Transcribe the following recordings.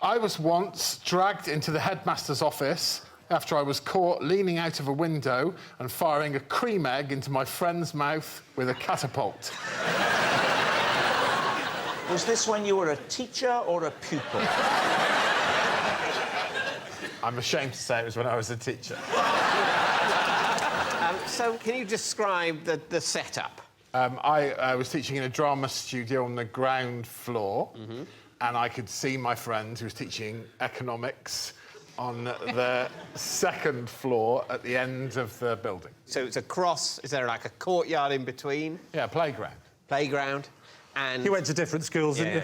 I was once dragged into the headmaster's office after I was caught leaning out of a window and firing a cream egg into my friend's mouth with a catapult. Was this when you were a teacher or a pupil? I'm ashamed to say it was when I was a teacher. So, can you describe the setup? I was teaching in a drama studio on the ground floor, and I could see my friend who was teaching economics on the second floor at the end of the building. So it's across... Is there, like, a courtyard in between? Yeah, playground. Playground, and... You went to different schools, didn't you?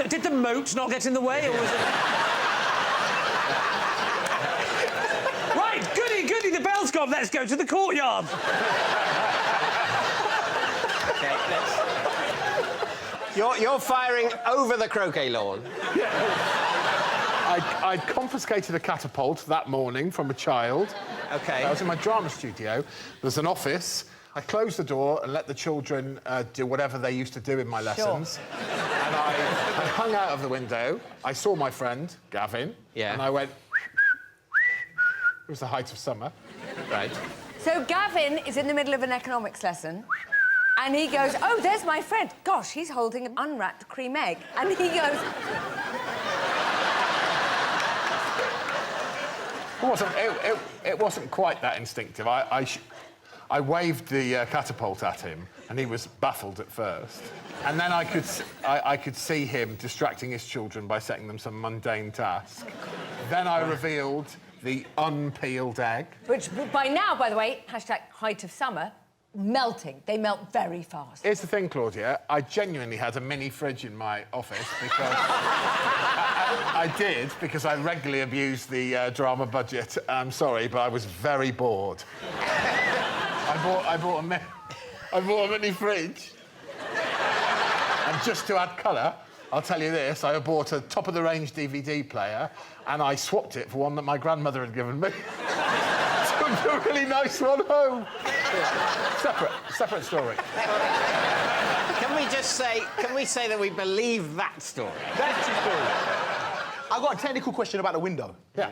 Did the moat not get in the way, or was it... Right, goody, the bell's gone. Let's go to the courtyard. OK, let's... You're firing over the croquet lawn. I'd confiscated a catapult that morning from a child. OK. I was in my drama studio. There's an office. I closed the door and let the children do whatever they used to do in my lessons. And I hung out of the window. I saw my friend, Gavin. Yeah. And I went... It was the height of summer. Right. So Gavin is in the middle of an economics lesson, and he goes, oh, there's my friend. Gosh, he's holding an unwrapped cream egg. And he goes... It wasn't quite that instinctive. I waved the catapult at him, and he was baffled at first. And then I could see him distracting his children by setting them some mundane task. Then I revealed the unpeeled egg. Which, by now, by the way, hashtag height of summer, melting. They melt very fast. Here's the thing, Claudia. I genuinely had a mini fridge in my office because... I did, because I regularly abused the drama budget. I'm sorry, but I was very bored. I bought a mini fridge. And just to add colour, I'll tell you this, I bought a top-of-the-range DVD player and I swapped it for one that my grandmother had given me. Took a really nice one home. Separate story. Can we say that we believe that story? That's the story. I've got a technical question about the window. Yeah.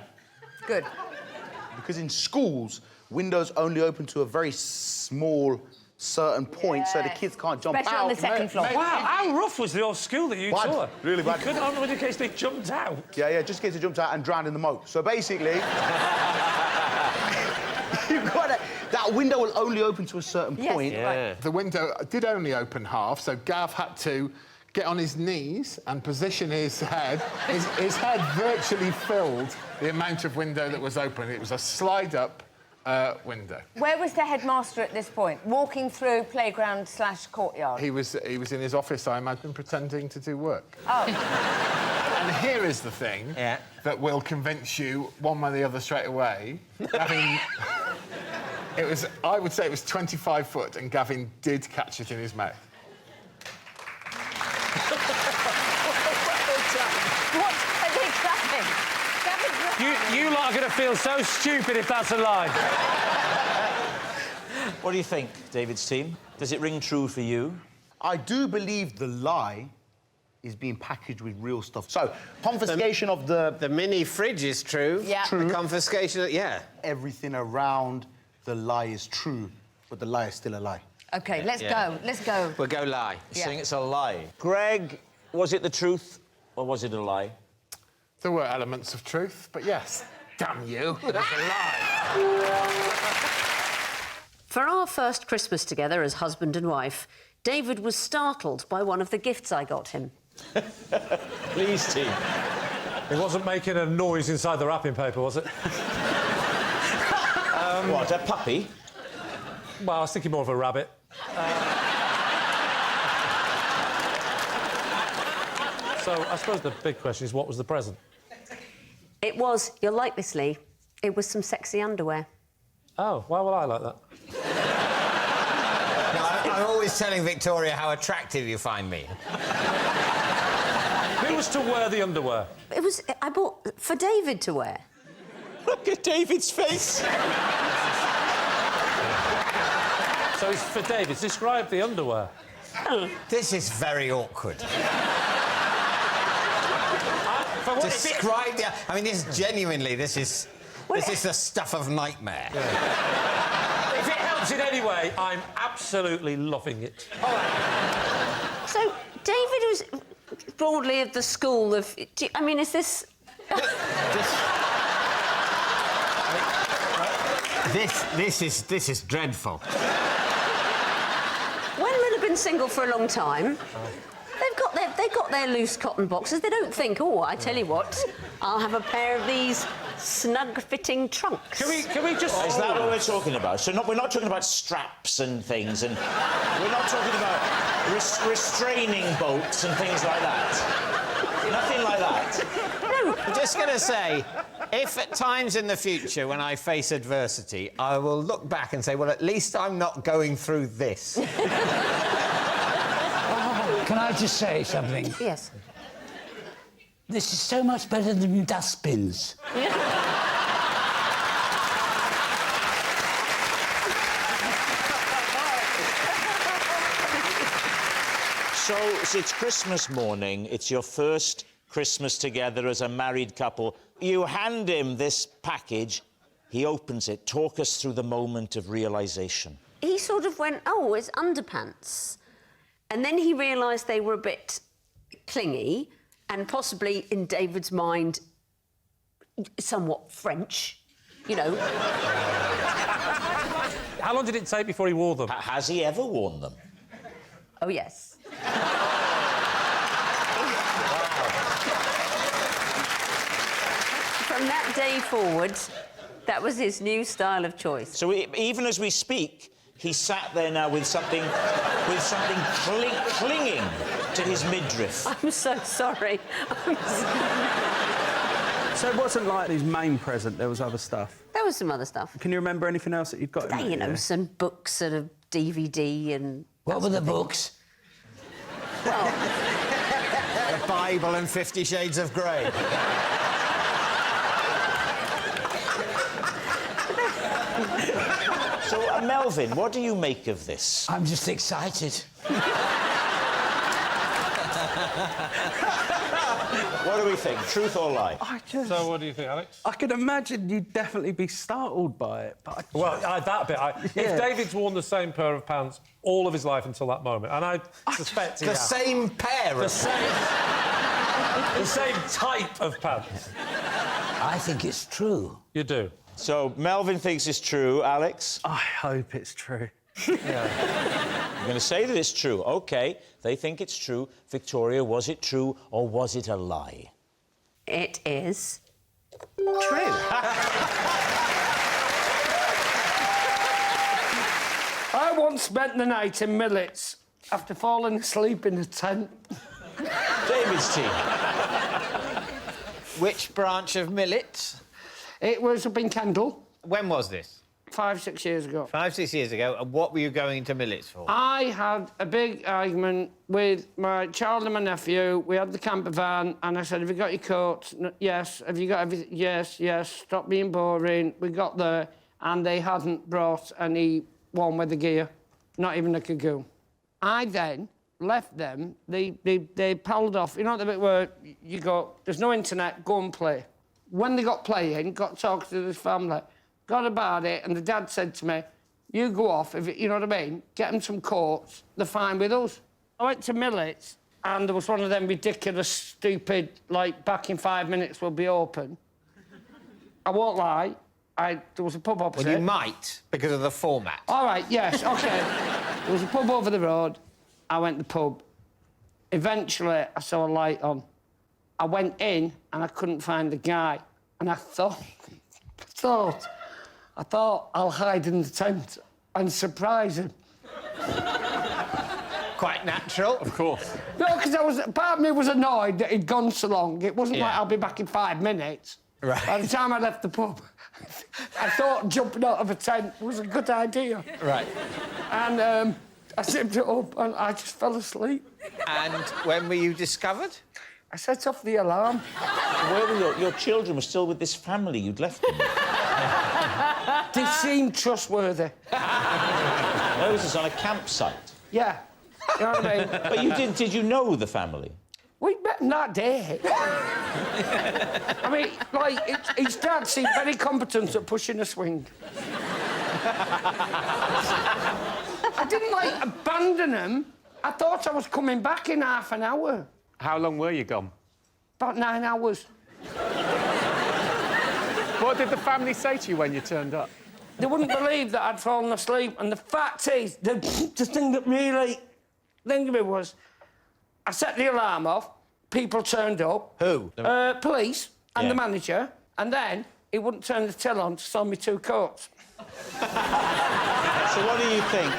Good. Because in schools, windows only open to a very small certain point, so the kids can't jump Especially out. on the second floor. Wow, how rough was the old school that you Bad. taught? Really bad. You couldn't, only in case they jumped out. Yeah, just in case they jumped out and drowned in the moat. So basically... you've got to... That window will only open to a certain point. Yes, right. The window did only open half, so Gav had to get on his knees and position his head. His head virtually filled the amount of window that was open. It was a slide-up window. Where was the headmaster at this point? Walking through playground/courtyard? He was in his office, I imagine, pretending to do work. Oh. And here is the thing that will convince you one way or the other straight away. Gavin... I would say it was 25 foot, and Gavin did catch it in his mouth. What are they clapping? You lot are going to feel so stupid if that's a lie. What do you think, David's team? Does it ring true for you? I do believe the lie is being packaged with real stuff. So, confiscation of the... The mini fridge is true. Yeah. True. The confiscation, yeah. Everything around the lie is true, but the lie is still a lie. OK, let's go. Let's go. We'll go lie. You're saying it's a lie. Greg, was it the truth or was it a lie? There were elements of truth, but yes, damn you, that's a lie. For our first Christmas together as husband and wife, David was startled by one of the gifts I got him. Please, team. It wasn't making a noise inside the wrapping paper, was it? What, a puppy? Well, I was thinking more of a rabbit. So, I suppose the big question is, what was the present? It was, you'll like this, Lee, it was some sexy underwear. Oh, why would I like that? I'm always telling Victoria how attractive you find me. Who was to wear the underwear? It was... I bought... for David to wear. Look at David's face. So it's for David. Describe the underwear. This is very awkward. describe the... I mean, this is the stuff of nightmare. If it helps in any way, I'm absolutely loving it. All right. So, David was broadly of the school of... I mean, is this... This is dreadful. When men have been single for a long time, they've got their loose cotton boxes. They don't think, oh, I tell you what, I'll have a pair of these snug-fitting trunks. Can we just... Is that what we're talking about? So we're not talking about straps and things, and we're not talking about restraining bolts and things like that. Nothing like that. No. I'm just going to say, if at times in the future when I face adversity, I will look back and say, well, at least I'm not going through this. Can I just say something? Yes. This is so much better than dustbins. So it's Christmas morning. It's your first Christmas together as a married couple. You hand him this package. He opens it. Talk us through the moment of realisation. He sort of went, oh, it's underpants. And then he realised they were a bit clingy and possibly, in David's mind, somewhat French, you know. How long did it take before he wore them? Has he ever worn them? Oh, yes. From that day forward, that was his new style of choice. So even as we speak, he sat there now with something clinging to his midriff. I'm so sorry. So it wasn't like his main present, there was other stuff? There was some other stuff. Can you remember anything else that you'd got in there? You know, some books and a DVD and... What were the books? Well... The Bible and 50 Shades of Grey. So, Melvin, what do you make of this? I'm just excited. What do we think? Truth or lie? So what do you think, Alex? I can imagine you'd definitely be startled by it, but... That bit... If David's worn the same pair of pants all of his life until that moment, and I suspect he The has. same pair The of... same type of pants. I think it's true. You do? So, Melvin thinks it's true. Alex? I hope it's true. You're going to say that it's true. OK, they think it's true. Victoria, was it true or was it a lie? It is true. I once spent the night in Millets after falling asleep in a tent. David's team. Which branch of Millet? It was up in Kendal, When was this? 5, 6 years ago. 5, 6 years ago. And what were you going to Millets for? I had a big argument with my child and my nephew. We had the camper van, and I said, have you got your coats? Yes. Have you got everything? Yes, yes. Stop being boring. We got there, and they hadn't brought any warm weather gear, not even a cagoon. I then left them. They palled off. You know the bit where you go, there's no internet, go and play. When they got playing, got talking to this family, got about it, and the dad said to me, you go off, you know what I mean, get them some coats, they're fine with us. I went to Millets, and there was one of them ridiculous, stupid, like, back in 5 minutes we'll be open. I won't lie, there was a pub opposite. Well, you might, because of the format. All right, yes, OK. There was a pub over the road. I went to the pub. Eventually, I saw a light on. I went in, and I couldn't find the guy. And I thought, I'll hide in the tent and surprise him. Quite natural. Of course. No, because part of me was annoyed that he'd gone so long. It wasn't like I'll be back in 5 minutes. Right. By the time I left the pub, I thought jumping out of a tent was a good idea. Right. And I zipped it up and I just fell asleep. And when were you discovered? I set off the alarm. Where were your children were still with this family you'd left them with? They seemed trustworthy. No, this is on a campsite. Yeah. You know what I mean? But did you know the family? We met him that day. I mean, like, his dad seemed very competent at pushing a swing. I didn't, like, abandon him. I thought I was coming back in half an hour. How long were you gone? About 9 hours. What did the family say to you when you turned up? They wouldn't believe that I'd fallen asleep. And the fact is, the thing that really thinking of it was, I set the alarm off, people turned up. Who? Police and the manager, and then he wouldn't turn the till on to sell me 2 coats. So what do you think?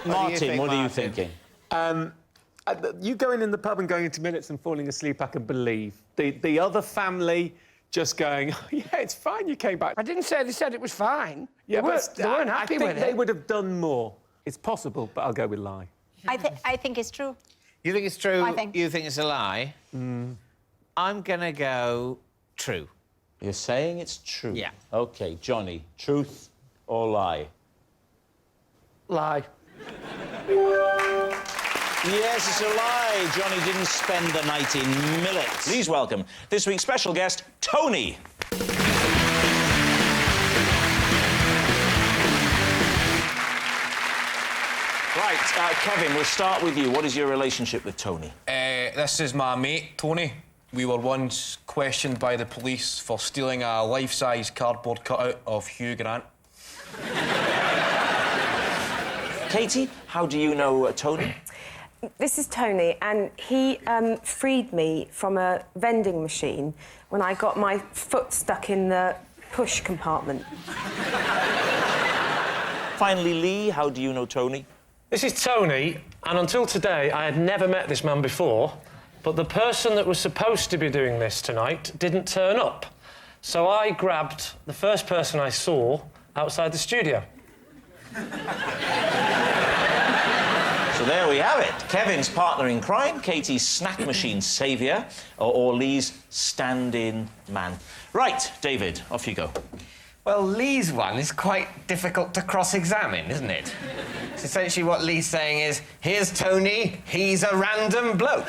Martin, what are you thinking? You going in the pub and going into minutes and falling asleep, I can believe. The other family just going, oh, yeah, it's fine, you came back. I didn't say they said it was fine. Yeah, they weren't happy with it. I think they would have done more. It's possible, but I'll go with lie. I think it's true. You think it's true? I think. You think it's a lie? I'm gonna go true. You're saying it's true? Yeah. OK, Johnny, truth or lie? Lie. Yes, it's a lie. Johnny didn't spend the night in millets. Please welcome this week's special guest, Tony. Right, Kevin, we'll start with you. What is your relationship with Tony? This is my mate, Tony. We were once questioned by the police for stealing a life-size cardboard cutout of Hugh Grant. Katie, how do you know Tony? This is Tony, and he freed me from a vending machine when I got my foot stuck in the push compartment. Finally, Lee, how do you know Tony? This is Tony, and until today, I had never met this man before, but the person that was supposed to be doing this tonight didn't turn up. So I grabbed the first person I saw outside the studio. So there we have it. Kevin's partner in crime, Katie's snack machine saviour, or Lee's stand-in man. Right, David, off you go. Well, Lee's one is quite difficult to cross-examine, isn't it? So essentially what Lee's saying is, here's Tony, he's a random bloke.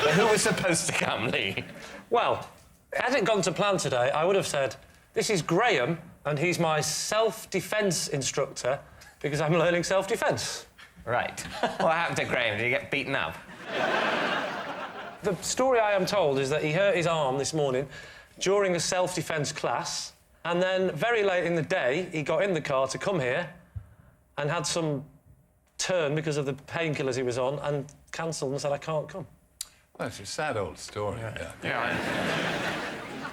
But who was supposed to come, Lee? Well, had it gone to plan today, I would have said, this is Graham, and he's my self-defence instructor, because I'm learning self-defence. Right. What happened to Graham? Did he get beaten up? The story I am told is that he hurt his arm this morning during a self-defence class, and then very late in the day, he got in the car to come here and had some turn because of the painkillers he was on and cancelled and said, I can't come. Well, it's a sad old story. Yeah.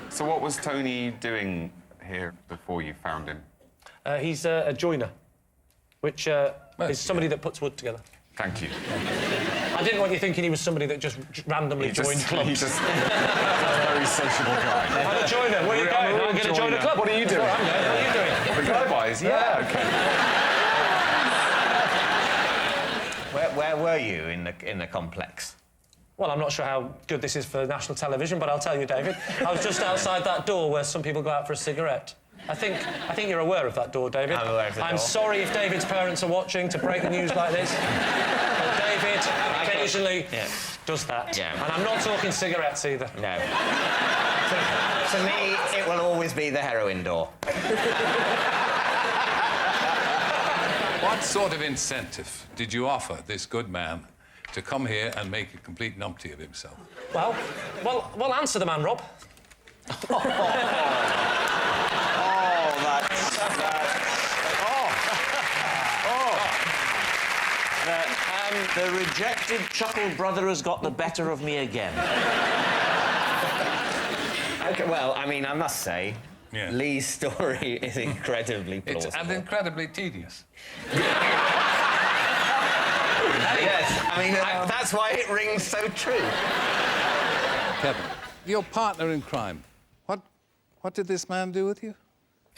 So what was Tony doing here before you found him? He's a joiner, which is somebody that puts wood together. Thank you. I didn't want you thinking he was somebody that just randomly joined clubs. He's just a very sociable guy. I'm a joiner. Where are you going? I'm going to join a club. What are you doing? What are you doing? The guy-bys? Yeah, Where were you in the complex? Well, I'm not sure how good this is for national television, but I'll tell you, David. I was just outside that door where some people go out for a cigarette. I think you're aware of that door, David. I'm aware of the door. I'm sorry if David's parents are watching to break the news like this. But David occasionally does that. Yeah. And I'm not talking cigarettes either. No. To me, it will always be the heroin door. What sort of incentive did you offer this good man to come here and make a complete numpty of himself? Well, answer the man, Rob. The rejected chuckle brother has got the better of me again. Okay, well, I mean, I must say, Lee's story is incredibly plausible. And incredibly tedious. Yes, I mean, that's why it rings so true. Kevin, your partner in crime, what did this man do with you?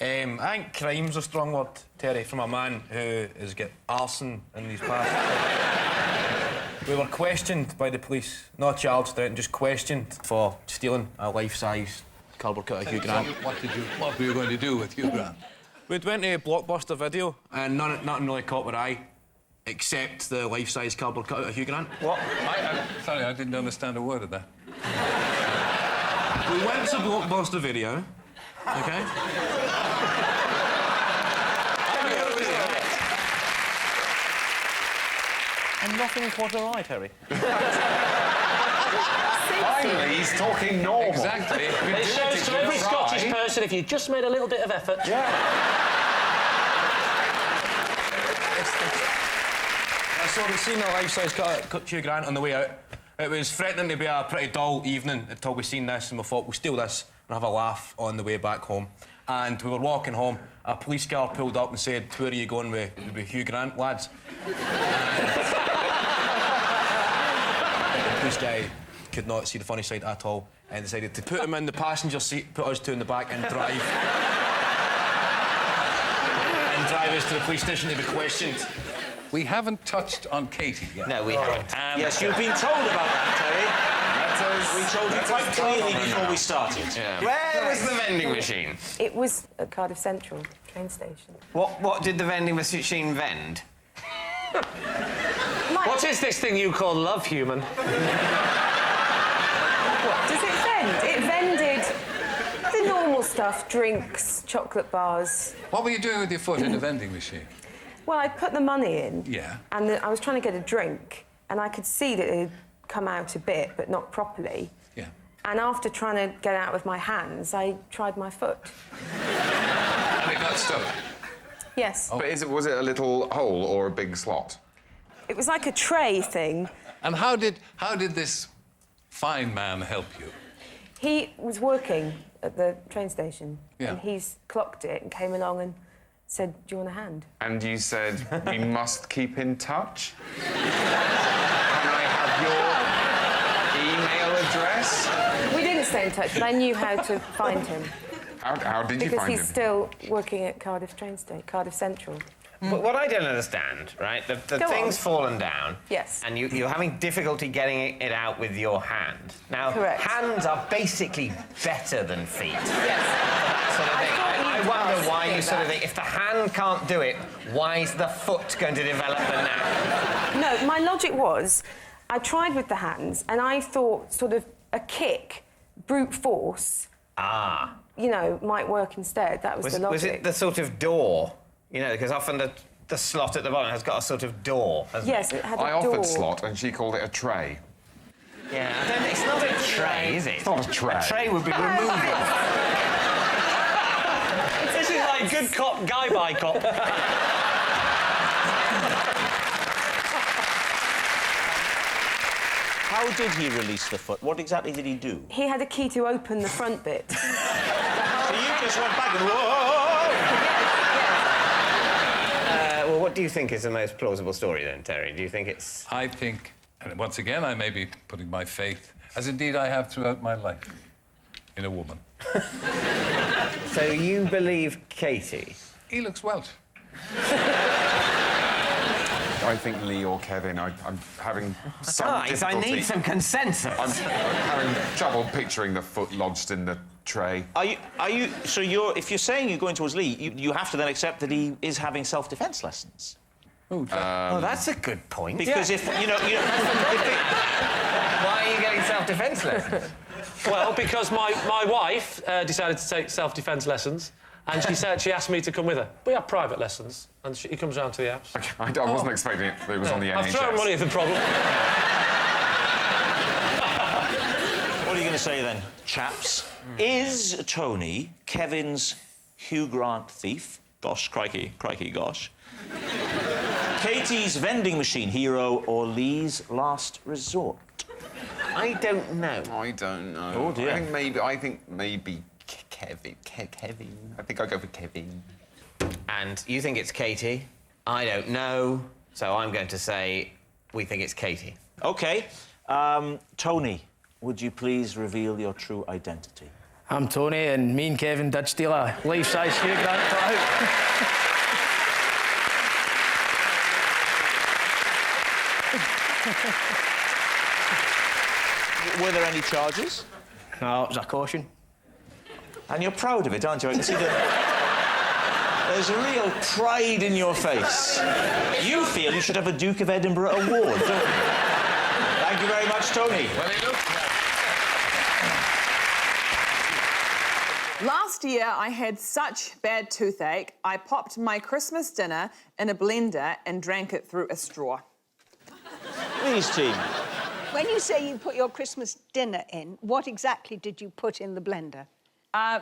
I think crime's a strong word, Terry, from a man who has got arson in his past. We were questioned by the police, not charged out, just questioned for stealing a life-size cardboard cutout of Hugh Grant. What were you going to do with Hugh Grant? We'd went to Blockbuster Video and nothing really caught our eye. accept the life-size cardboard cutout of Hugh Grant. What? Sorry, I didn't understand a word of that. We went to Blockbuster Video, OK? And nothing quite all right, Harry. Finally, he's talking normal. Exactly. It shows to every Scottish person if you just made a little bit of effort. I saw the scene of life-size cut Hugh Grant on the way out. It was threatening to be a pretty dull evening until we seen this, and we thought we'll steal this and have a laugh on the way back home. And we were walking home, a police car pulled up and said, "Where are you going with Hugh Grant, lads?" The police guy could not see the funny side at all and decided to put him in the passenger seat, put us two in the back and drive. And drive us to the police station to be questioned. We haven't touched on Katie yet. No, we haven't. Yes, you've been told about that, Terry. We told you quite clearly before we started. Yeah. Where was the vending machine? It was at Cardiff Central train station. What did the vending machine vend? What is this thing you call love, human? What does it vend? It vended the normal stuff, drinks, chocolate bars. What were you doing with your foot in the vending machine? Well, I put the money in. Yeah. And I was trying to get a drink, and I could see that it had come out a bit, but not properly. Yeah. And after trying to get it out with my hands, I tried my foot. And it got stuck. Yes. But was it a little hole or a big slot? It was like a tray thing. And how did this fine man help you? He was working at the train station, Yeah. and he's clocked it and came along and said, "Do you want a hand?" And you said, we must keep in touch? Can I have your email address? We didn't stay in touch, but I knew how to find him. How did you Because find he's him? still working at Cardiff train station, Cardiff Central. But what I don't understand, right? The Go thing's on. fallen down. Yes. And you're having difficulty getting it out with your hand. Now, Correct. hands are basically better than feet. Yes. That sort of thing. I wonder why you sort of think, if the hand can't do it, why is the foot going to develop the knack? No, my logic was, I tried with the hands, and I thought sort of a kick, brute force, you know, might work instead. That was the logic. Was it the sort of door? You know, because often the slot at the bottom has got a sort of door, hasn't Yes, it? it had a I door. offered slot and she called it a tray. Yeah, I don't think it's not a tray, is it? It's not a tray. A tray would be removable. This is like good cop, guy by cop. How did he release the foot? What exactly did he do? He had a key to open the front bit. So you just went back and whoa! Well, what do you think is the most plausible story then, Terry? Do you think it's... I think, and once again, I may be putting my faith, as indeed I have throughout my life, in a woman. So you believe Katie? He looks Welsh. I think Lee or Kevin. I'm having some Guys, I difficulty. need some consensus. I'm having trouble picturing the foot lodged in the tray. If you're saying you're going towards Lee, you have to then accept that he is having self-defence lessons. Oh, that's a good point. Because if, you know... Why are you getting self-defence lessons? Well, because my wife decided to take self-defence lessons, and she asked me to come with her. We have private lessons, and he comes round to the house. Okay, I wasn't expecting it. It was on the NHS. I've thrown money at the problem. What are you going to say then, chaps? Is Tony Kevin's Hugh Grant thief? Gosh, crikey, gosh. Katie's vending machine hero or Lee's last resort? I don't know. I don't know. Oh, dear. I think maybe Kevin. Kevin. I think I'll go for Kevin. And you think it's Katie? I don't know. So I'm going to say we think it's Katie. OK. Tony, would you please reveal your true identity? I'm Tony, and me and Kevin did steal a life-size Hugh Grant cutout. Were there any charges? No, it was a caution. And you're proud of it, aren't you? I can see that. There's a real pride in your face. You feel you should have a Duke of Edinburgh award, don't you? Thank you very much, Tony. Well, he looked Last year, I had such bad toothache, I popped my Christmas dinner in a blender and drank it through a straw. Please, team. When you say you put your Christmas dinner in, what exactly did you put in the blender?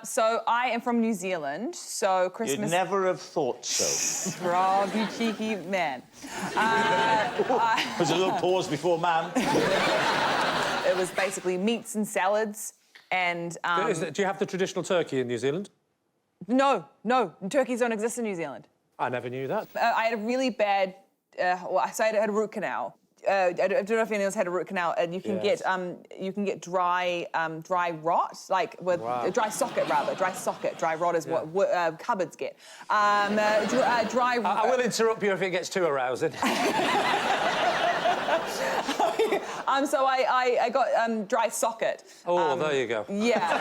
So I am from New Zealand, so Christmas... You'd never have thought so. Rob, you cheeky man. There's a little pause before ma'am. It was basically meats and salads and... Do you have the traditional turkey in New Zealand? No. Turkeys don't exist in New Zealand. I never knew that. I had a really bad... I had a root canal. I don't know if anyone else had a root canal, and you can get dry rot, like with dry socket rather. Dry rot is what cupboards get. Dry. I will interrupt you if it gets too arousing. So I got dry socket. Oh, there you go. Yeah.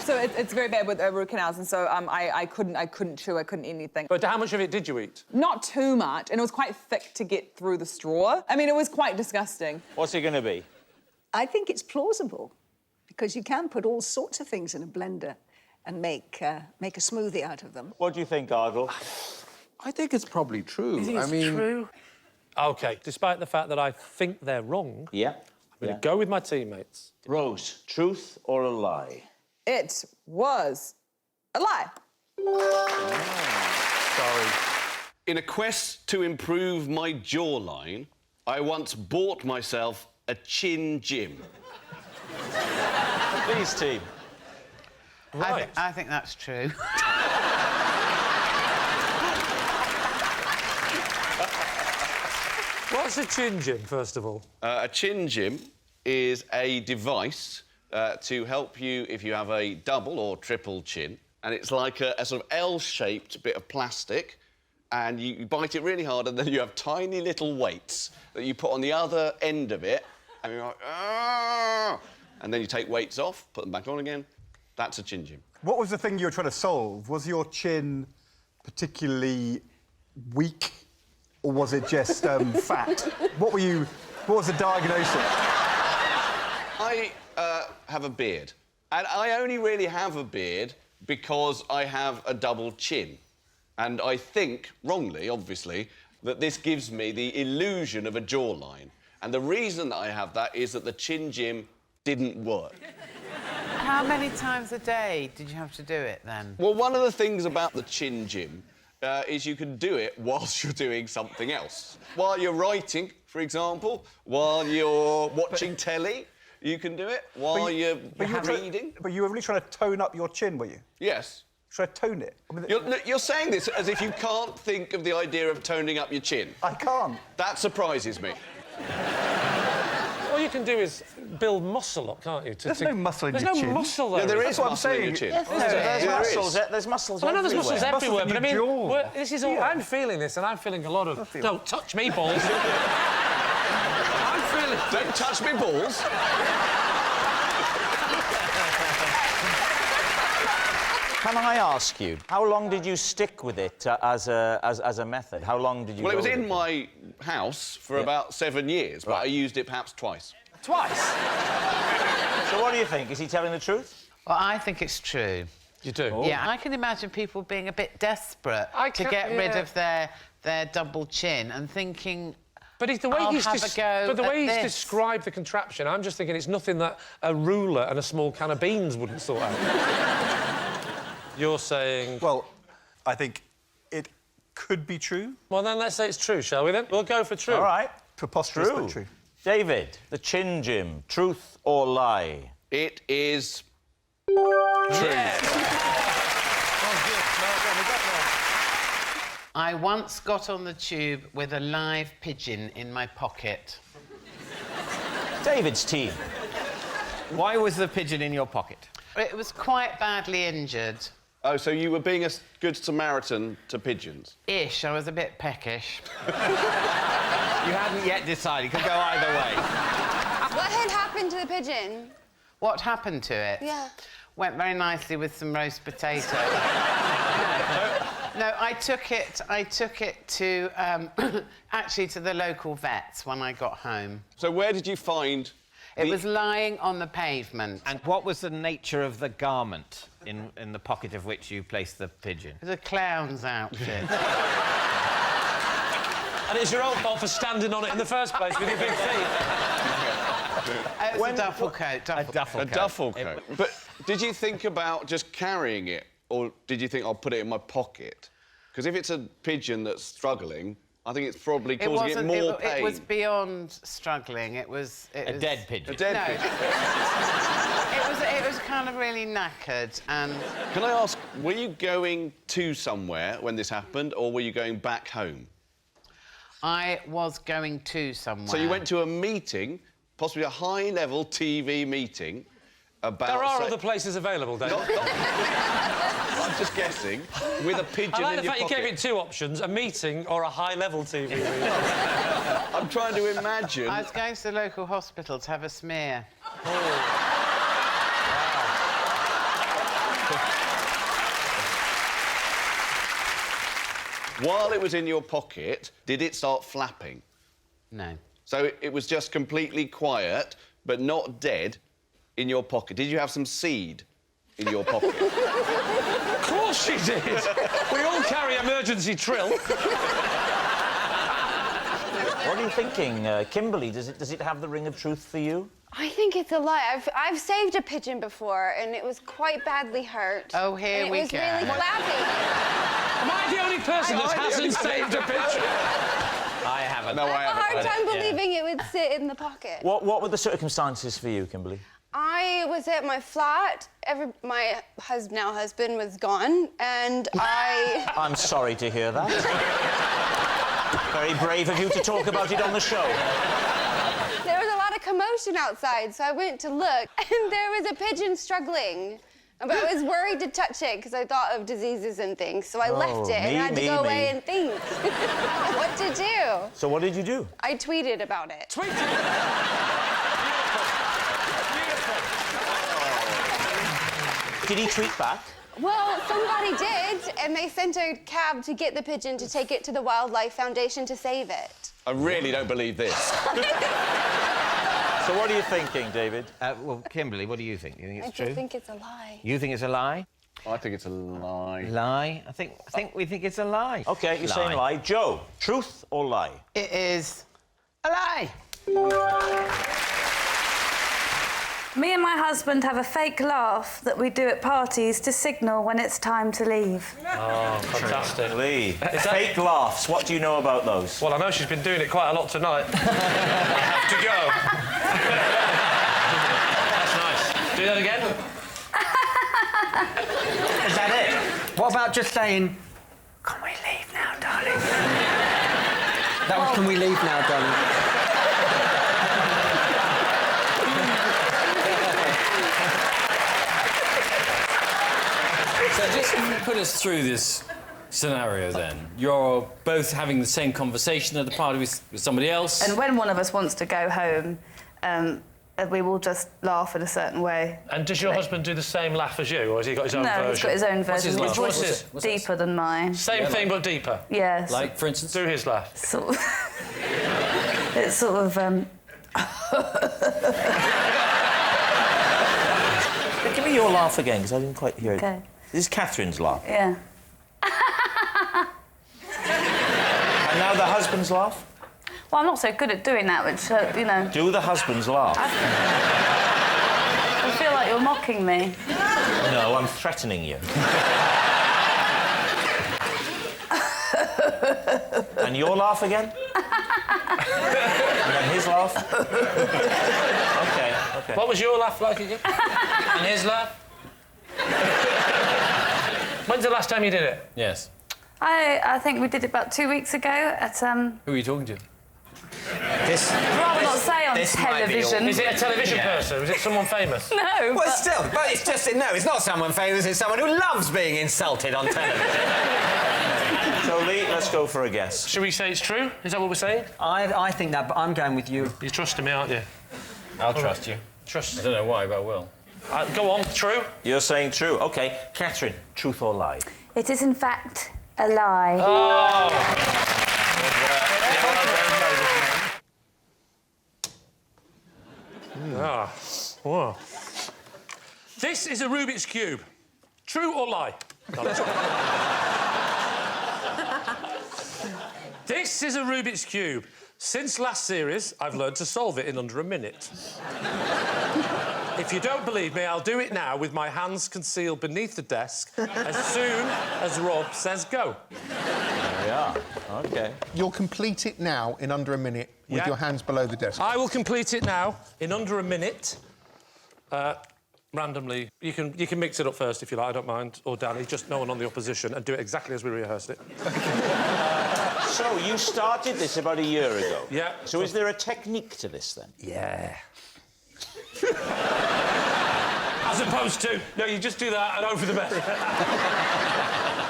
So it's very bad with root canals, and so I couldn't chew, I couldn't eat anything. But how much of it did you eat? Not too much, and it was quite thick to get through the straw. I mean, it was quite disgusting. What's it going to be? I think it's plausible, because you can put all sorts of things in a blender and make a smoothie out of them. What do you think, Ardle? I think it's probably true. You think it's true? OK, despite the fact that I think they're wrong... Yeah. I'm going to go with my teammates. Rose, truth or a lie? It was a lie. Sorry. In a quest to improve my jawline, I once bought myself a chin gym. Please, team. Right. I think that's true. What's a chin gym, first of all? A chin gym is a device to help you if you have a double or triple chin, and it's like a sort of L-shaped bit of plastic, and you bite it really hard, and then you have tiny little weights that you put on the other end of it, and you're like, ah! And then you take weights off, put them back on again. That's a chin gym. What was the thing you were trying to solve? Was your chin particularly weak, or was it just fat? What was the diagnosis? I have a beard, and I only really have a beard because I have a double chin. And I think, wrongly, obviously, that this gives me the illusion of a jawline. And the reason that I have that is that the chin gym didn't work. How many times a day did you have to do it, then? Well, one of the things about the chin gym is you can do it whilst you're doing something else. While you're writing, for example, while you're watching telly, you can do it. While you're reading. But you were really trying to tone up your chin, were you? Yes. Try to tone it. I mean, you're saying this as if you can't think of the idea of toning up your chin. I can't. That surprises me. All you can do is build muscle up, can't you? There's no muscle in your chin. There's no muscle there. Yeah, there is muscle in your chin. There's muscles I know there's muscles everywhere, but I mean, jaw. this is all... I'm feeling this, and I'm feeling a lot of... Don't touch me, balls. I'm feeling... Don't touch me, balls. Can I ask you, how long did you stick with it as a method? How long did you Well, it was go with in my house for about 7 years, but I used it perhaps twice. Twice? So what do you think? Is he telling the truth? Well, I think it's true. You do? Oh. Yeah, I can imagine people being a bit desperate to get rid of their double chin and thinking... But the way he's described the contraption, I'm just thinking it's nothing that a ruler and a small can of beans wouldn't sort out. You're saying... Well, I think it could be true. Well, then let's say it's true, shall we, then? We'll go for true. All right. Preposterous, but true. David, the chin gym, truth or lie? It is... true. I once got on the tube with a live pigeon in my pocket. David's team. Why was the pigeon in your pocket? It was quite badly injured. Oh, so you were being a good Samaritan to pigeons? Ish, I was a bit peckish. You hadn't yet decided. It could go either way. What had happened to the pigeon? What happened to it? Yeah. Went very nicely with some roast potato. No, I took it to, actually to the local vets when I got home. So where did you find... It was lying on the pavement. And what was the nature of the garment in the pocket of which you placed the pigeon? It was a clown's outfit. And it's your own fault for standing on it in the first place with your big feet. It was a duffel coat. A duffel coat. But did you think about just carrying it, or did you think, I'll put it in my pocket? Because if it's a pigeon that's struggling, I think it's probably causing it more pain. It was beyond struggling. It was dead pigeon. A dead pigeon. It was kind of really knackered and... Can I ask, were you going to somewhere when this happened, or were you going back home? I was going to somewhere. So you went to a meeting, possibly a high-level TV meeting, about... There are other places available, David. I'm just guessing, with a pigeon in your pocket. I like the fact you gave it two options, a meeting or a high-level TV meeting. I'm trying to imagine... I was going to the local hospital to have a smear. While it was in your pocket, did it start flapping? No. So it was just completely quiet, but not dead, in your pocket. Did you have some seed in your pocket? Of course she did! We all carry emergency trill. What are you thinking, Kimberly? Does it have the ring of truth for you? I think it's a lie. I've saved a pigeon before, and it was quite badly hurt. Oh, here we go. It was really flappy. Am I the only person that hasn't saved a pigeon? I haven't. No, I haven't. I have a hard time believing it would sit in the pocket. What were the circumstances for you, Kimberly? I was at my flat. My now husband was gone, and I... I'm sorry to hear that. Very brave of you to talk about it on the show. There was a lot of commotion outside, so I went to look, and there was a pigeon struggling. But I was worried to touch it because I thought of diseases and things, so I left it and had to go away and think what to do. So what did you do? I tweeted about it. Did he tweet back? Well, somebody did, and they sent a cab to get the pigeon to take it to the Wildlife Foundation to save it. I really don't believe this. So what are you thinking, David? Well, Kimberly, what do you think? You think it's true? I think it's a lie. You think it's a lie? I think it's a lie. Lie? I think we think it's a lie. OK, you're saying lie. Joe, truth or lie? It is a lie. Me and my husband have a fake laugh that we do at parties to signal when it's time to leave. Oh, fantastic. Lee, fake laughs, what do you know about those? Well, I know she's been doing it quite a lot tonight. I have to go. That's nice. Do that again. Is that it? What about just saying, can we leave now, darling? That was, can we leave now, darling? So just put us through this scenario then. You're both having the same conversation at a party with somebody else. And when one of us wants to go home, we will just laugh in a certain way. And does your husband do the same laugh as you, or has he got his own version? No, he's got his own version. What's his laugh? His voice is deeper than mine. Same thing, but deeper? Yes. Like, for instance? Do his laugh. Sort of... It's sort of... Give me your laugh again, because I didn't quite hear it. OK. This is Catherine's laugh. Yeah. And now the husband's laugh? Well, I'm not so good at doing that, which, you know... Do the husband's laugh. I feel like you're mocking me. No, I'm threatening you. And your laugh again? And then his laugh? OK. What was your laugh like again? And his laugh? When's the last time you did it? Yes. I think we did it about 2 weeks ago at... Who are you talking to? I'd rather not say on television. Is it a television person? Was it someone famous? No, Well, still, but it's just... No, it's not someone famous, it's someone who loves being insulted on television. So, Lee, let's go for a guess. Should we say it's true? Is that what we're saying? I think that, but I'm going with you. You're trusting me, aren't you? I'll trust you. Trust. I don't know why, but I will. Go on, true. You're saying true. OK. Catherine, truth or lie? It is, in fact, a lie. Oh! Ah. Whoa. This is a Rubik's Cube. True or lie? No, that's This is a Rubik's Cube. Since last series, I've learned to solve it in under a minute. If you don't believe me, I'll do it now with my hands concealed beneath the desk as soon as Rob says go. There we are. OK. You'll complete it now in under a minute with your hands below the desk. I will complete it now in under a minute. Randomly. You can mix it up first if you like, I don't mind. Or Danny, just no one on the opposition, and do it exactly as we rehearsed it. So, you started this about a year ago? Yeah. So is there a technique to this, then? Yeah. As opposed to, no, you just do that and hope for the best.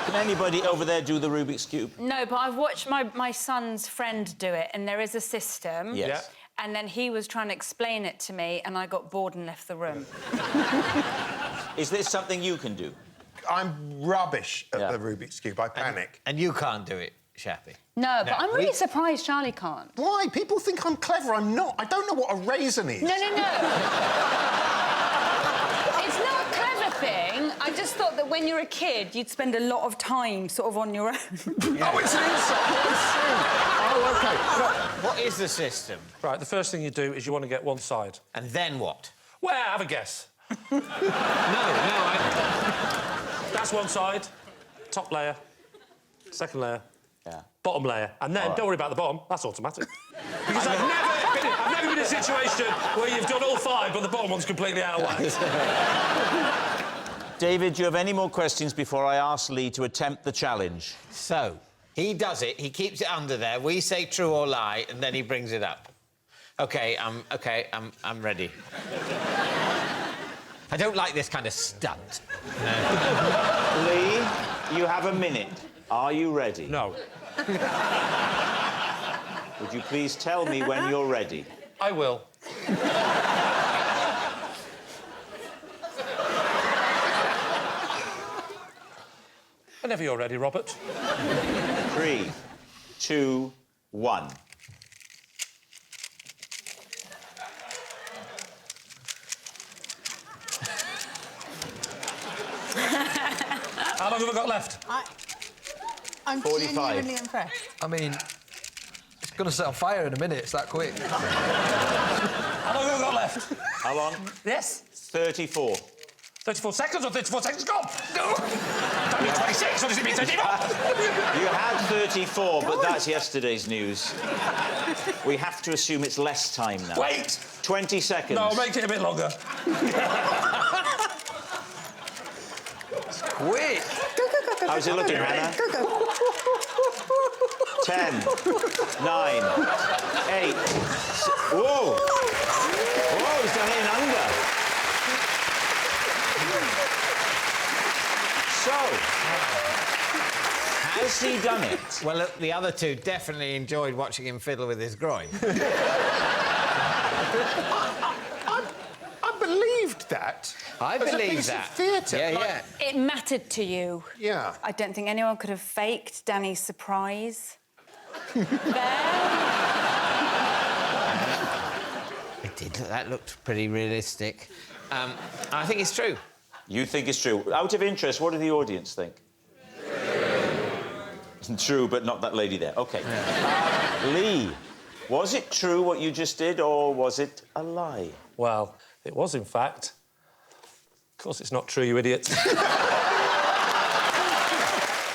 Can anybody over there do the Rubik's Cube? No, but I've watched my son's friend do it, and there is a system. Yes. Yeah. And then he was trying to explain it to me, and I got bored and left the room. Is this something you can do? I'm rubbish at the Rubik's Cube. I panic. And you can't do it, Shappy? No, but I'm really surprised Charlie can't. Why? People think I'm clever. I'm not. I don't know what a raisin is. No. It's not a clever thing. I just thought that when you're a kid, you'd spend a lot of time sort of on your own. Oh, it's an insult. Oh, OK. What is the system? Right, the first thing you do is you want to get one side. And then what? Well, have a guess. No, That's one side. Top layer. Second layer. Bottom layer. And then, don't worry about the bottom, that's automatic. Because I've never been in a situation where you've done all 5, but the bottom one's completely out of whack. David, do you have any more questions before I ask Lee to attempt the challenge? So, he does it, he keeps it under there, we say true or lie, and then he brings it up. OK, I'm ready. I don't like this kind of stunt. Lee, you have a minute. Are you ready? No. Would you please tell me when you're ready? I will. Whenever you're ready, Robert. 3, 2, 1. How long have I got left? I'm 45. genuinely impressed. I mean, it's going to set on fire in a minute. It's that quick. How long have I got left? How long? Yes. 34. 34 seconds or 34 seconds gone? No. Don't mean 26, or does it mean 34? You had 34, but that's yesterday's news. We have to assume it's less time now. Wait! 20 seconds. No, make it a bit longer. It's quick. How's it looking, Hannah? 10, 9, 8. Whoa! Whoa, he's done it in under. So, has he done it? Well, look, the other two definitely enjoyed watching him fiddle with his groin. I believed that. I believe that. Theatre. Yeah. It mattered to you. Yeah. I don't think anyone could have faked Danny's surprise. It did. That looked pretty realistic. I think it's true. You think it's true. Out of interest, what do the audience think? True, but not that lady there. OK. Lee, was it true what you just did, or was it a lie? Well, it was, in fact. Of course it's not true, you idiots.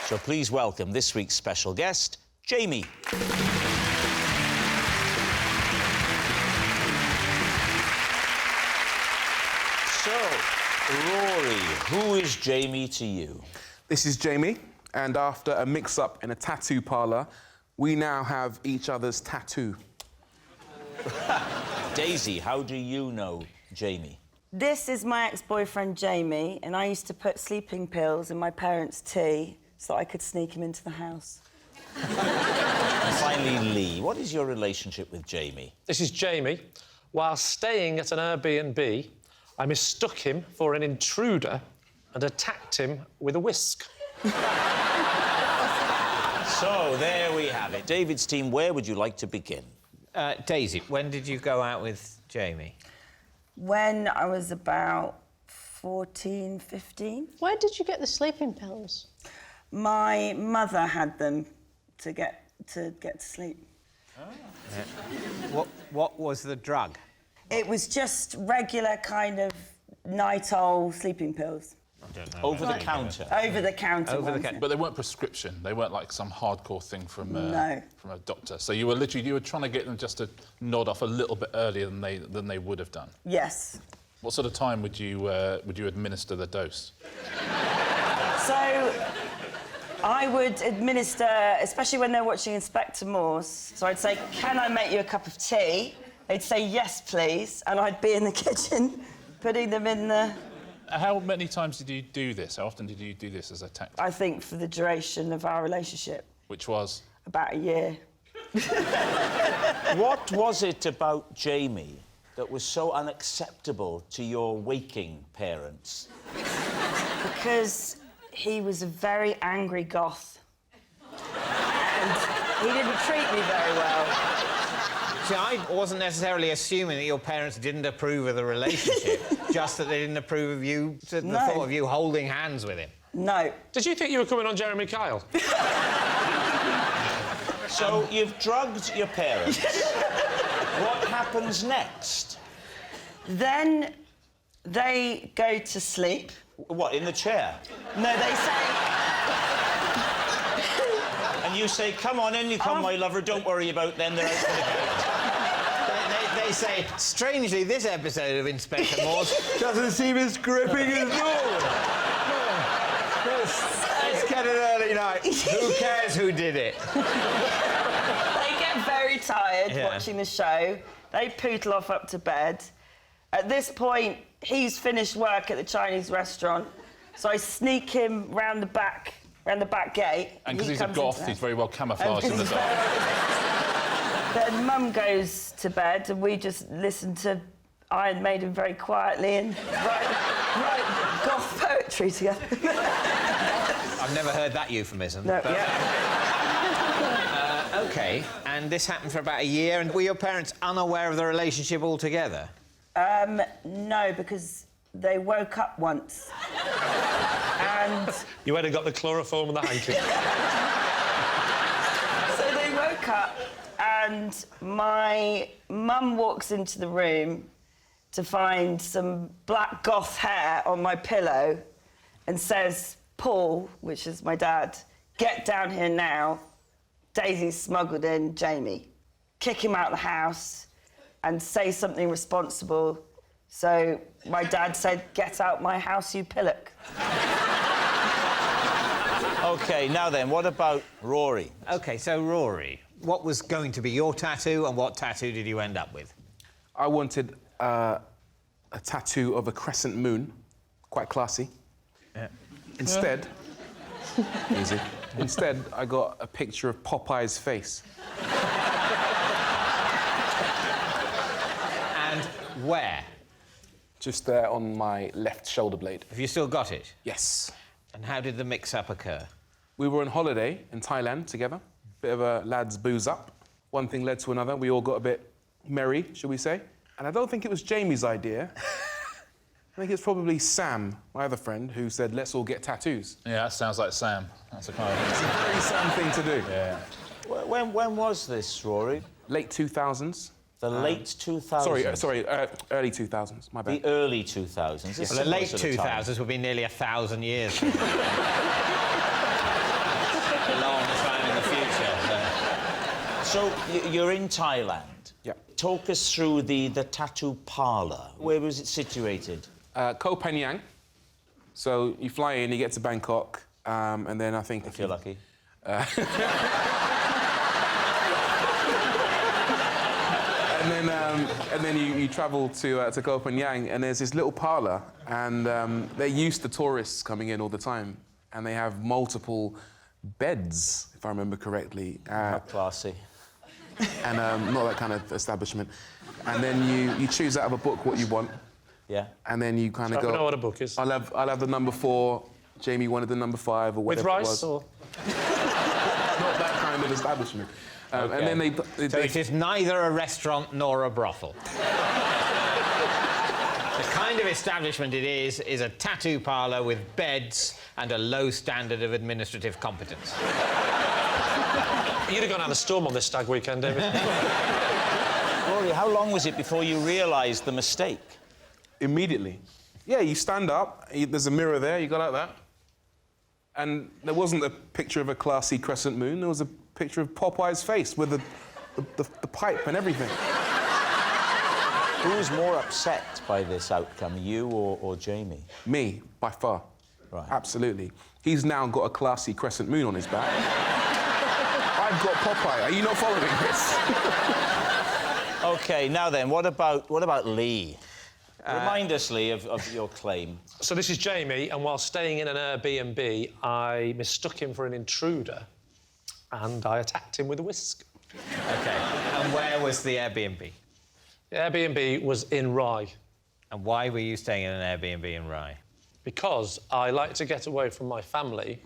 So please welcome this week's special guest, Jamie. So, Rory, who is Jamie to you? This is Jamie, and after a mix-up in a tattoo parlour, we now have each other's tattoo. Daisy, how do you know Jamie? This is my ex-boyfriend, Jamie, and I used to put sleeping pills in my parents' tea so I could sneak him into the house. And finally, Lee, what is your relationship with Jamie? This is Jamie, While staying at an Airbnb, I mistook him for an intruder and attacked him with a whisk. So, there we have it. David's team, where would you like to begin? Daisy, when did you go out with Jamie? When I was about 14, 15. Where did you get the sleeping pills? My mother had them to get to sleep. What was the drug? It was just regular kind of night-old sleeping pills. I don't know. Over the counter? Over the counter. But they weren't prescription. They weren't like some hardcore thing from a doctor. So you were trying to get them just to nod off a little bit earlier than they would have done. Yes. What sort of time would you administer the dose? So I would administer, especially when they're watching Inspector Morse. So I'd say, "Can I make you a cup of tea?" They'd say, "Yes, please," and I'd be in the kitchen putting them in the... How many times did you do this? How often did you do this as a tactic? I think for the duration of our relationship. Which was? About a year. What was it about Jamie that was so unacceptable to your waking parents? Because he was a very angry goth. And he didn't treat me very well. See, I wasn't necessarily assuming that your parents didn't approve of the relationship, just that they didn't approve of you, the thought of you holding hands with him. No. Did you think you were coming on Jeremy Kyle? So, you've drugged your parents. What happens next? Then they go to sleep. What, in the chair? No, they say... And you say, "Come on, in you come, my lover, don't worry about them, they're out for the count." They say, "Strangely, this episode of Inspector Morse doesn't seem as gripping as normal. Let's get an early night. Who cares who did it?" They get very tired watching the show. They poodle off up to bed. At this point, he's finished work at the Chinese restaurant, so I sneak him round the back gate. And because he's a goth, he's very well camouflaged in the dark. Then Mum goes to bed, and we just listen to Iron Maiden very quietly and write goth poetry together. I've never heard that euphemism. No, OK, and this happened for about a year, and were your parents unaware of the relationship altogether? No, because they woke up once. And... You hadn't got the chloroform and the hanky. So they woke up, and my mum walks into the room to find some black goth hair on my pillow and says, "Paul," which is my dad, "get down here now. Daisy's smuggled in Jamie. Kick him out of the house and say something responsible." So my dad said, "Get out my house, you pillock." OK, now then, what about Rory? OK, so Rory, what was going to be your tattoo, and what tattoo did you end up with? I wanted a tattoo of a crescent moon, quite classy. Yeah. Instead, easy. Instead, I got a picture of Popeye's face. And where? Just there on my left shoulder blade. Have you still got it? Yes. And how did the mix-up occur? We were on holiday in Thailand together. Bit of a lads booze up. One thing led to another. We all got a bit merry, shall we say. And I don't think it was Jamie's idea. I think it's probably Sam, my other friend, who said, "Let's all get tattoos." Yeah, that sounds like Sam. That's a kind of... It's a very Sam thing to do. Yeah. When was this, Rory? Late 2000s. The late 2000s? Sorry, early 2000s, my bad. The early 2000s. Yes. Well, the late 2000s would be nearly 1,000 years. A long time in the future. So, you're in Thailand. Yeah. Talk us through the tattoo parlour. Where was it situated? Koh Phangan. So you fly in, you get to Bangkok, and then I think... If you're lucky. And then you travel to Koh Phangan, and there's this little parlour, and they're used to tourists coming in all the time, and they have multiple beds, if I remember correctly. How classy. and not that kind of establishment. And then you choose out of a book what you want. Yeah. And then you kind of So I go... know what a book is. I'll have the number 4, Jamie wanted the number 5, or whatever With it rice, was. or...? Not that kind of establishment. And then they So it is neither a restaurant nor a brothel. The kind of establishment it is a tattoo parlour with beds and a low standard of administrative competence. You'd have gone out a storm on this stag weekend, David. Rory, how long was it before you realised the mistake? Immediately. Yeah, you stand up, there's a mirror there, you go like that. And there wasn't a picture of a classy crescent moon, there was a picture of Popeye's face with the pipe and everything. Who was more upset by this outcome, you or Jamie? Me, by far. Right. Absolutely. He's now got a classy crescent moon on his back. I've got Popeye. Are you not following this? OK, now then, what about Lee? Remind us, Lee, of your claim. So this is Jamie, and while staying in an Airbnb, I mistook him for an intruder, and I attacked him with a whisk. OK, and where was the Airbnb? The Airbnb was in Rye. And why were you staying in an Airbnb in Rye? Because I like to get away from my family,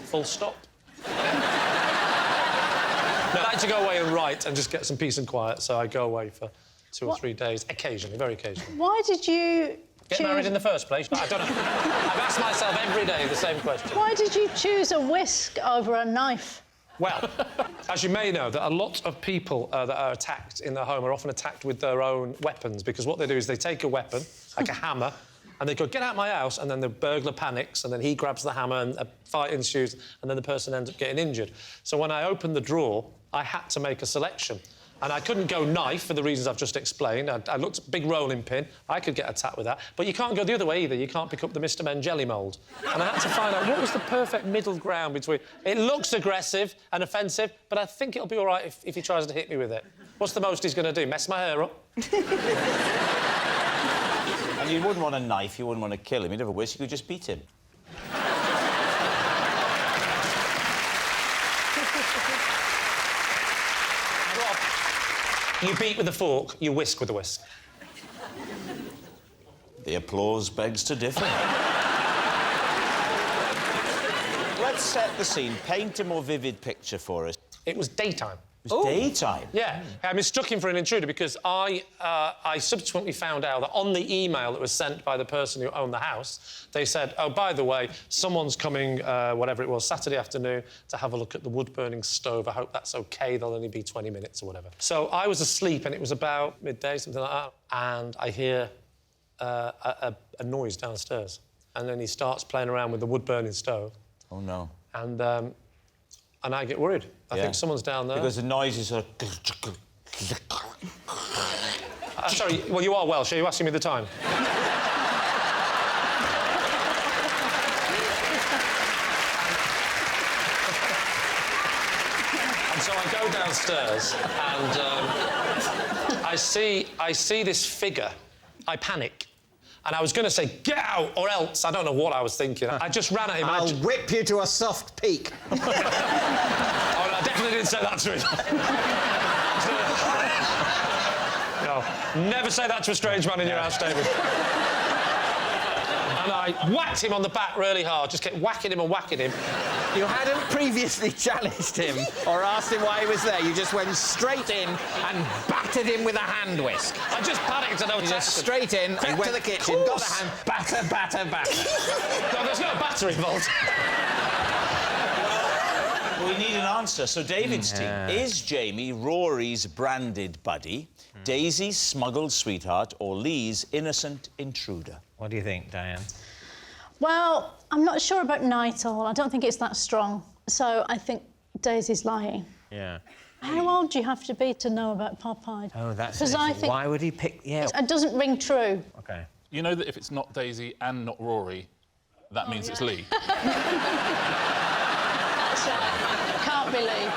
full stop. I like to go away and write and just get some peace and quiet, so I go away for 2 or 3 days, occasionally, very occasionally. Why did you Get married in the first place? I don't know. I've asked myself every day the same question. Why did you choose a whisk over a knife? Well, as you may know, that a lot of people that are attacked in their home are often attacked with their own weapons, because what they do is they take a weapon, like a hammer, and they go, get out my house, and then the burglar panics, and then he grabs the hammer, and a fight ensues, and then the person ends up getting injured. So when I opened the drawer, I had to make a selection. And I couldn't go knife for the reasons I've just explained. I looked at big rolling pin. I could get attacked with that. But you can't go the other way either. You can't pick up the Mr. Men jelly mould. And I had to find out what was the perfect middle ground between... It looks aggressive and offensive, but I think it'll be all right if he tries to hit me with it. What's the most he's going to do? Mess my hair up? And you wouldn't want a knife, you wouldn't want to kill him. You'd have a whisk, you could just beat him. You beat with a fork, you whisk with a whisk. The applause begs to differ. Let's set the scene. Paint a more vivid picture for us. It was daytime. It was daytime? Yeah. I mistook him for an intruder because I subsequently found out that on the email that was sent by the person who owned the house, they said, oh, by the way, someone's coming, whatever it was, Saturday afternoon to have a look at the wood-burning stove. I hope that's OK. They'll only be 20 minutes or whatever. So I was asleep, and it was about midday, something like that, and I hear a noise downstairs. And then he starts playing around with the wood-burning stove. Oh, no. And I get worried. I think someone's down there. Because the noise is sorry, well, you are Welsh. Are you asking me the time? And so I go downstairs, and I see this figure. I panic. And I was going to say, get out, or else. I don't know what I was thinking. I just ran at him. I'll whip you to a soft peak. Oh, no, I definitely didn't say that to him. No, never say that to a strange man in your house, David. And I whacked him on the back really hard, just kept whacking him and whacking him. You hadn't previously challenged him or asked him why he was there. You just went straight in and battered him with a hand whisk. I just panicked and I was just straight in, he went to the kitchen, got the hand, batter, batter, batter. No, there's no batter involved. Well, we need an answer. So David's team, is Jamie Rory's branded buddy, Daisy's smuggled sweetheart, or Lee's innocent intruder? What do you think, Diane? Well, I'm not sure about night owl. I don't think it's that strong. So I think Daisy's lying. Yeah. How old do you have to be to know about Popeye? Oh, that's... Because I think... Why would he pick... Yeah. It doesn't ring true. OK. You know that if it's not Daisy and not Rory, that means it's Lee. Can't be Lee.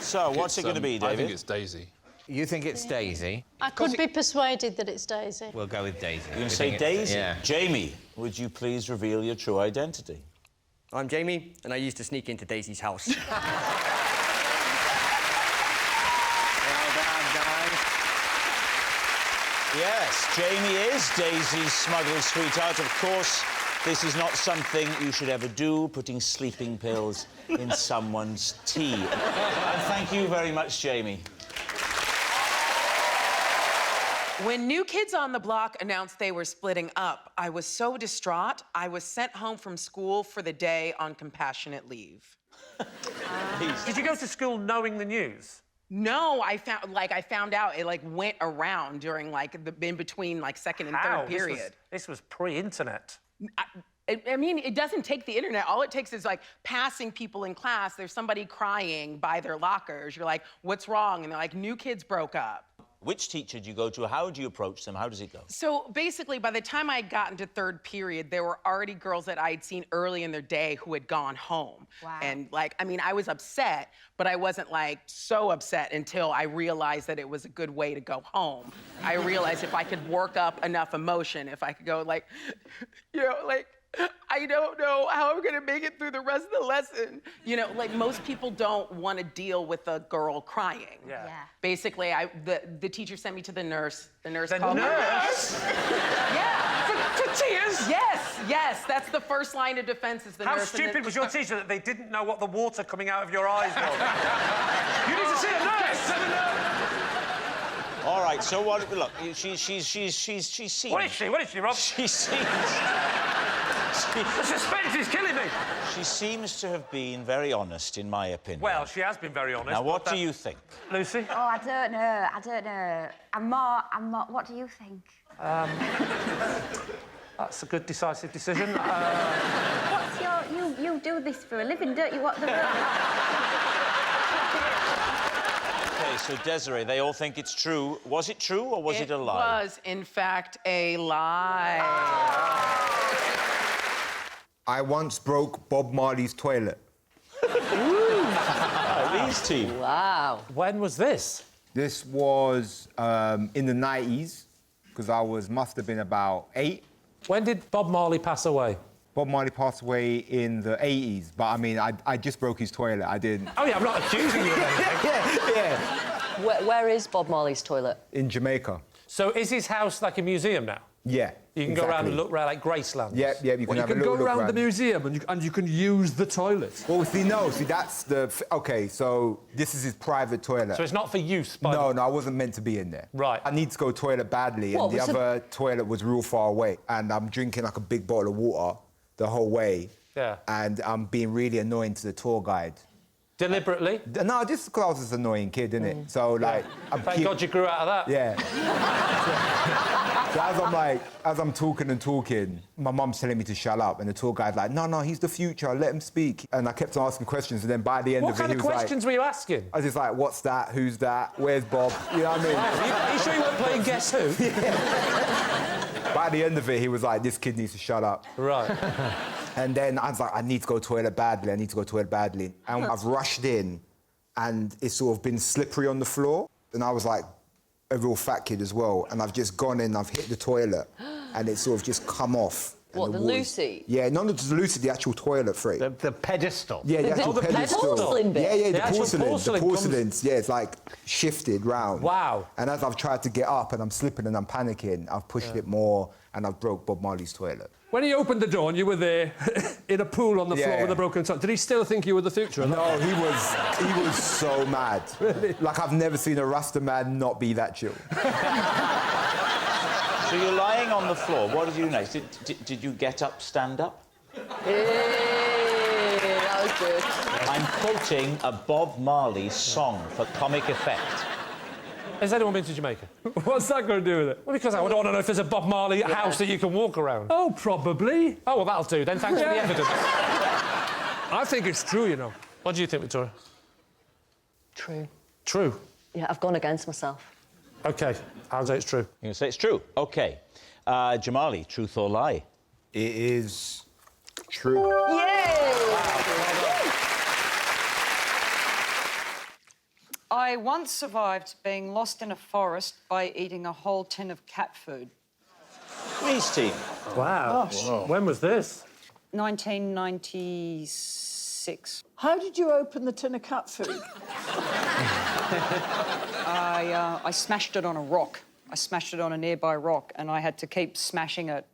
So, what's it going to be, David? I think it's Daisy. You think it's Daisy? I could be persuaded that it's Daisy. We'll go with Daisy. You're going to say Daisy? Yeah. Jamie, would you please reveal your true identity? I'm Jamie, and I used to sneak into Daisy's house. Yes, Jamie is Daisy's smuggled sweetheart. Of course, this is not something you should ever do, putting sleeping pills in someone's tea. And thank you very much, Jamie. When New Kids on the Block announced they were splitting up, I was so distraught, I was sent home from school for the day on compassionate leave. Did you go to school knowing the news? No, I found out it went around during in between second and third period. This was pre-internet. I mean, it doesn't take the internet. All it takes is passing people in class. There's somebody crying by their lockers. You're like, what's wrong? And they're like, New Kids broke up. Which teacher do you go to? How do you approach them? How does it go? So basically, by the time I had gotten to third period, there were already girls that I had seen early in their day who had gone home. Wow. And I mean, I was upset, but I wasn't so upset until I realized that it was a good way to go home. I realized if I could work up enough emotion, if I could go I don't know how I'm gonna make it through the rest of the lesson. You know, most people don't want to deal with a girl crying. Yeah. Basically, the teacher sent me to the nurse. The nurse The called me. nurse? Yeah. For tears? Yes. That's the first line of defense is the How nurse. stupid was your teacher that they didn't know what the water coming out of your eyes was? You need to see a nurse! All right, so what? Look, she's seen. What is she? What is she, Rob? She seems... The suspense is killing me. She seems to have been very honest, in my opinion. Well, she has been very honest. Now, what do you think? Lucy? Oh, I don't know. I'm more, what do you think? That's a good, decisive decision. What's your, you do this for a living, don't you? What the... OK, so Desiree, they all think it's true. Was it true or was it a lie? It was, in fact, a lie. I once broke Bob Marley's toilet. Marleys team. Wow. When was this? This was in the 90s, because must have been about 8. When did Bob Marley pass away? Bob Marley passed away in the 80s, but I mean, I just broke his toilet. I didn't. Oh, yeah, I'm not accusing you of anything. Yeah. Where is Bob Marley's toilet? In Jamaica. So is his house like a museum now? Yeah. You can go around and look around like Graceland. Yeah, you can have a little go look around the museum and you can use the toilet. Well, see, that's the... OK, so this is his private toilet. So it's not for use by... No, I wasn't meant to be in there. Right. I need to go to the toilet badly, and the other toilet was real far away. And I'm drinking a big bottle of water the whole way. Yeah. And I'm being really annoying to the tour guide. Deliberately? No, just because I was this annoying kid, innit? So, Thank God you grew out of that. Yeah. So as I'm talking, my mum's telling me to shut up, and the tour guide's like, no, he's the future, let him speak. And I kept asking questions, and then by the end of it, he was like... What kind of questions were you asking? I was just like, what's that? Who's that? Where's Bob? You know what I mean? Wow. Are you sure you weren't playing Guess Who? Yeah. By the end of it, he was like, this kid needs to shut up. Right. And then I was like, I need to go to the toilet badly, And I've rushed in, and it's sort of been slippery on the floor. And I was like a real fat kid as well. And I've just gone in, I've hit the toilet, and it's sort of just come off. What, the Lucy? Yeah, not the Lucy, the actual toilet, Freak. The pedestal? Yeah, the actual pedestal. porcelain bit? Yeah, The the porcelains. Yeah, it's shifted round. Wow. And as I've tried to get up and I'm slipping and I'm panicking, I've pushed it more and I've broke Bob Marley's toilet. When he opened the door and you were there in a pool on the floor with a broken toilet, did he still think you were the future? No, he was so mad. Really? I've never seen a Rasta man not be that chill. So you're lying on the floor. What did you do next? Did you get up, stand up? Hey, that was good. I'm quoting a Bob Marley song for comic effect. Has anyone been to Jamaica? What's that got to do with it? Well, because I would want to know if there's a Bob Marley house that you can walk around. Oh, probably. Oh, well, that'll do then. Thanks for the evidence. I think it's true, you know. What do you think, Victoria? True. True? Yeah, I've gone against myself. OK, I'll say it's true. You're going to say it's true? OK. Jamali, truth or lie? It is true. Yay! I once survived being lost in a forest by eating a whole tin of cat food. Rorys team. Wow. Gosh. When was this? 1996. How did you open the tin of cat food? I smashed it on a rock. I smashed it on a nearby rock, and I had to keep smashing it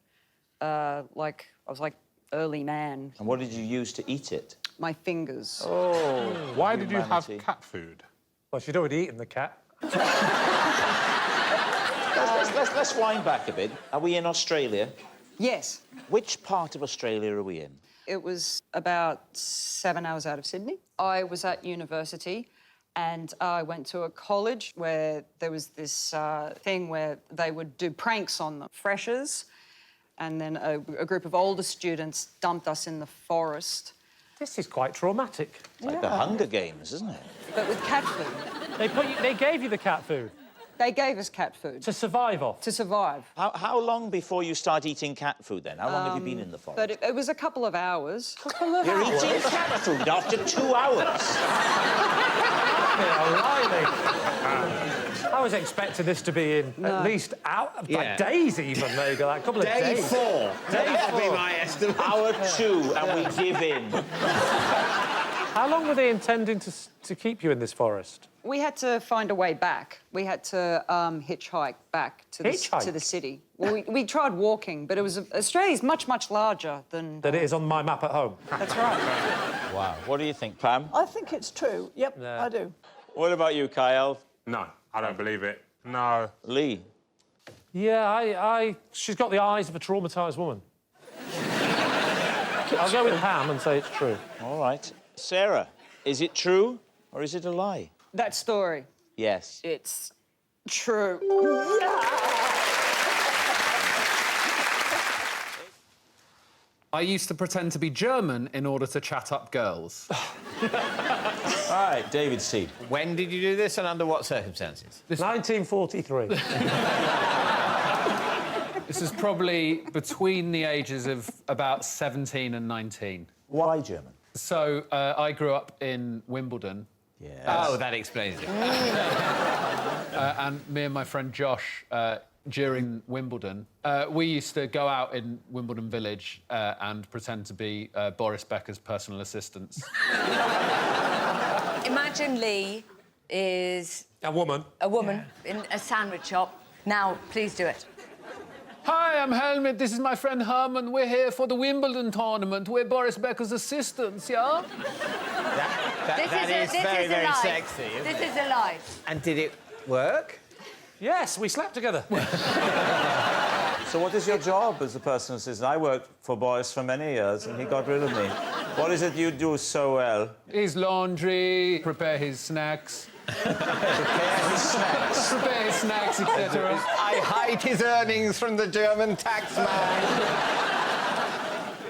like I was like early man. And what did you use to eat it? My fingers. Oh. Why did you have cat food? Well, she'd already eaten the cat. Let's wind back a bit. Are we in Australia? Yes. Which part of Australia are we in? It was about 7 hours out of Sydney. I was at university and I went to a college where there was this thing where they would do pranks on the freshers, and then a group of older students dumped us in the forest. This is quite traumatic. It's like the Hunger Games, isn't it? But with cat food. They gave you the cat food? They gave us cat food. To survive off? To survive. How long before you start eating cat food, then? How long have you been in the forest? But it was a couple of hours. You're eating cat food after 2 hours? I was expecting this to be in at least like days even, maybe, like a couple of days. Day 4. That would be my estimate. Hour 2, and we give in. How long were they intending to keep you in this forest? We had to find a way back. We had to hitchhike back to the city. Well, we tried walking, but Australia's much, much larger than... Than it is on my map at home. That's right. Wow. What do you think, Pam? I think it's true. Yep, I do. What about you, Kyle? No, I don't believe it. No. Lee? Yeah, she's got the eyes of a traumatised woman. I'll go with Pam and say it's true. All right. Sarah, is it true or is it a lie? That story. Yes. It's true. I used to pretend to be German in order to chat up girls. All right, David C. When did you do this and under what circumstances? 1943. This is probably between the ages of about 17 and 19. Why German? So, I grew up in Wimbledon. Yes. Oh, that explains it. And me and my friend Josh, during Wimbledon, we used to go out in Wimbledon Village and pretend to be Boris Becker's personal assistants. Imagine Lee is... A woman. A woman in a sandwich shop. Now, please do it. Hi, I'm Helmut. This is my friend Herman. We're here for the Wimbledon tournament. We're Boris Becker's assistants, yeah? That is very, very sexy, isn't This it? is a lie. And did it work? Yes, we slept together. So what is your job as a personal assistant? I worked for Boris for many years and he got rid of me. What is it you do so well? His laundry, prepare his snacks. Prepare his snacks? Prepare his snacks, etc. I hide his earnings from the German taxman.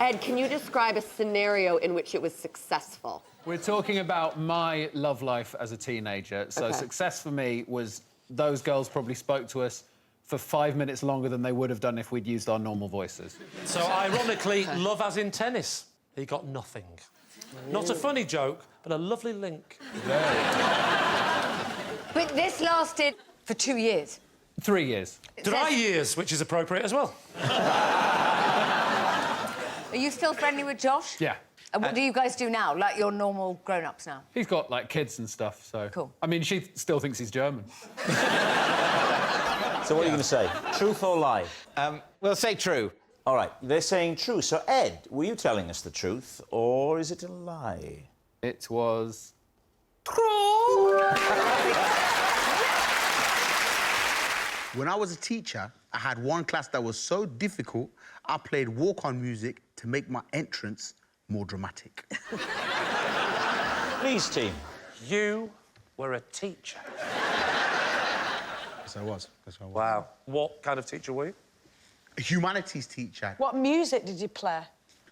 Ed, can you describe a scenario in which it was successful? We're talking about my love life as a teenager. So success for me was those girls probably spoke to us for 5 minutes longer than they would have done if we'd used our normal voices. So, ironically, love as in tennis. He got nothing. Not a funny joke, but a lovely link. But this lasted for 2 years. 3 years. Dry years, which is appropriate as well. Are you still friendly with Josh? Yeah. And what do you guys do now? Like your normal grown-ups now? He's got, like, kids and stuff, so... Cool. I mean, she still thinks he's German. So what are you going to say? Truth or lie? We'll say true. All right, they're saying true. So, Ed, were you telling us the truth or is it a lie? It was... When I was a teacher, I had one class that was so difficult, I played walk-on music to make my entrance more dramatic. Please, team. You were a teacher. Yes, I was. Yes, I was. Wow. What kind of teacher were you? A humanities teacher. What music did you play?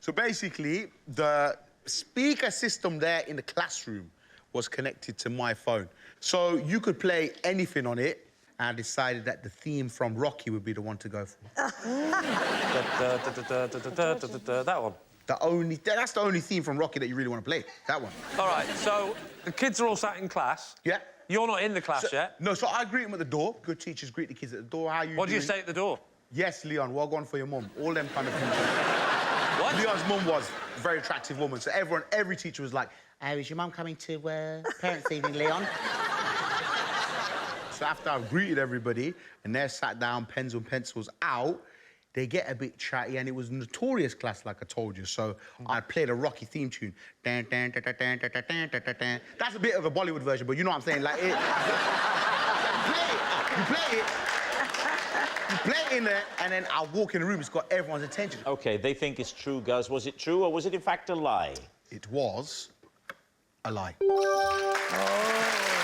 So basically, the speaker system there in the classroom was connected to my phone. So you could play anything on it, and I decided that the theme from Rocky would be the one to go for. That one. That's the only theme from Rocky that you really want to play. That one. All right, so the kids are all sat in class. Yeah. You're not in the class yet. No, so I greet them at the door. Good teachers greet the kids at the door. How you What do you doing? say at the door? Yes, Leon, well gone for your mum. All them kind of things. What? Leon's mum was a very attractive woman, so every teacher was like, is your mum coming to parents' evening, Leon? So after I've greeted everybody and they're sat down, pens and pencils out, they get a bit chatty, and it was notorious class, like I told you. So I played a Rocky theme tune. Dan, dan, dan, dan, dan, dan, dan, dan, dan, dan. That's a bit of a Bollywood version, but you know what I'm saying? Like, you play it in there, and then I walk in the room, it's got everyone's attention. OK, they think it's true, Guz. Was it true, or was it, in fact, a lie? It was a lie. Oh.